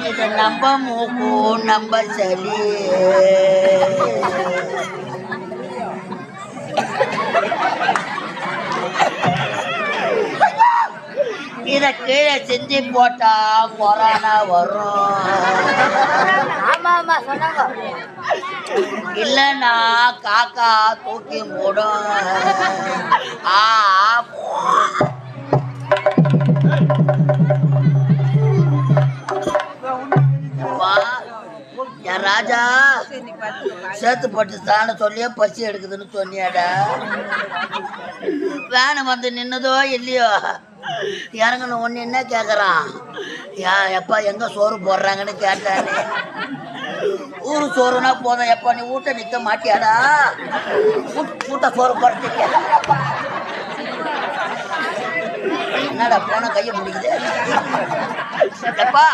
இது நம்ப மூக்கு நம்ப சளி. இத கீழே செஞ்சு போட்டா கொரோனா வரும். இல்லைன்னா காக்கா தூக்கி போடும். என் ராஜா சேர்த்து போட்டு தானே சொல்லியே பசி எடுக்குதுன்னு சொன்னியாடா. வேனு வந்து நின்னதோ இல்லையோ இறங்கணும் ஒன்று என்ன கேட்குறான். எப்பா எங்க சோறு போடுறாங்கன்னு கேட்டானே. ஊரு சோறுனா போதும், எப்பா நீ வீட்டை நிற்க மாட்டியாடா. வீட்டை சோறு போடுறதுக்கு என்னடா போன கையை முடிக்குது எப்பா.